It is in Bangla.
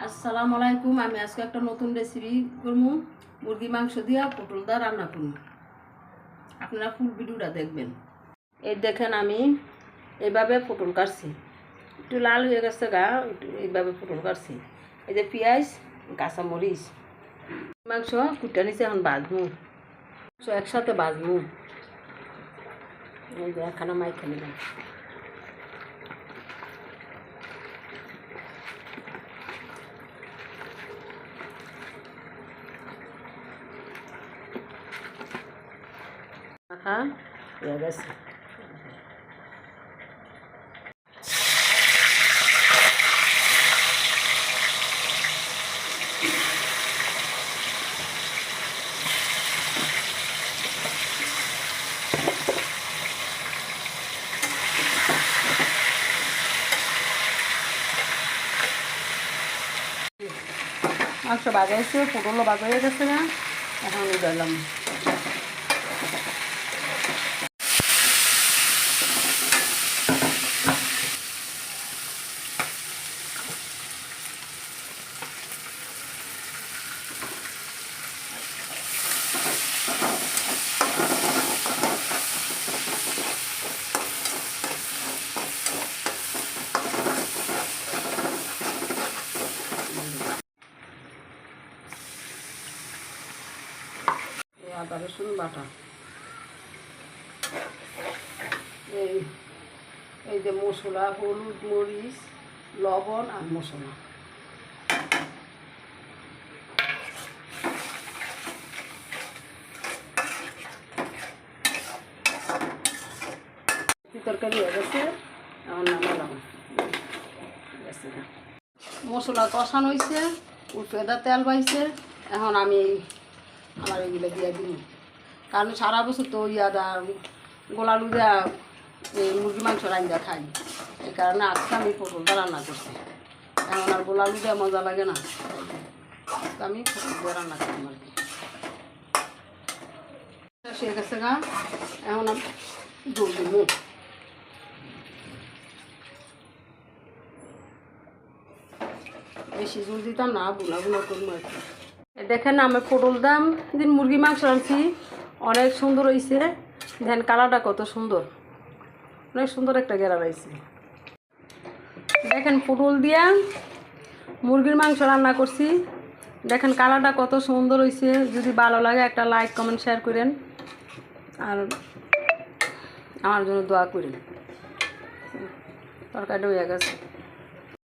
আসসালামু আলাইকুম। আমি আজকে একটা নতুন রেসিপি করব। মুরগি মাংস দিয়া পটল দা রান্না করব। আপনারা ফুল ভিডিওটা দেখবেন। এই দেখেন আমি এইভাবে পটল কাটছি, একটু লাল হয়ে গেছে গা, এইভাবে পটল কাটছি। এই যে পেঁয়াজ, কাঁচামরিচ, মাংস কুটে নিচে এখন ভাজবো, একসাথে ভাজবো। এই যে এখানে মাইখে নিলাম। হ্যাঁ হয়ে গেছে। মাংস ভাজা হয়েছে, পটলও ভাজা হয়ে গেছে না, এখন উঠালাম। আদা রসুন বাটা, এই যে মশলা, হলুদ, মরিচ, লবণ আর মশলা। তরকারি হয়ে গেছে, এখন নামালাম। মশলা কষানো হয়েছে, উঠেদা তেল বাইছে। এখন আমি আমার এগুলো দিয়ে দিই, কারণ সারা বছর তো ইয়াদা গোলালু দেওয়া এই মুরগি মাংস রান্না খাই, এই কারণে আজকে আমি পটলটা রান্না করছি। এখন আর গোলালু দেওয়া মজা লাগে না, আমি পটল দিয়ে রান্না করি আর কি। সে গেছে গা, এখন আমি জল দিব। বেশি জল দিতাম না, বুনা বুনা করবো আর কি। দেখেন আমি পটল দাম দিন মুরগি মাংস আনছি, অনেক সুন্দর হয়েছে। দেখেন কালারটা কত সুন্দর, অনেক সুন্দর একটা গেরা রয়েছে। দেখেন পটল দিয়া মুরগির মাংস রান্না করছি, দেখেন কালারটা কত সুন্দর হয়েছে। যদি ভালো লাগে একটা লাইক কমেন্ট শেয়ার করেন, আর আমার জন্য দোয়া করেন। তরকারিটা হয়ে গেছে।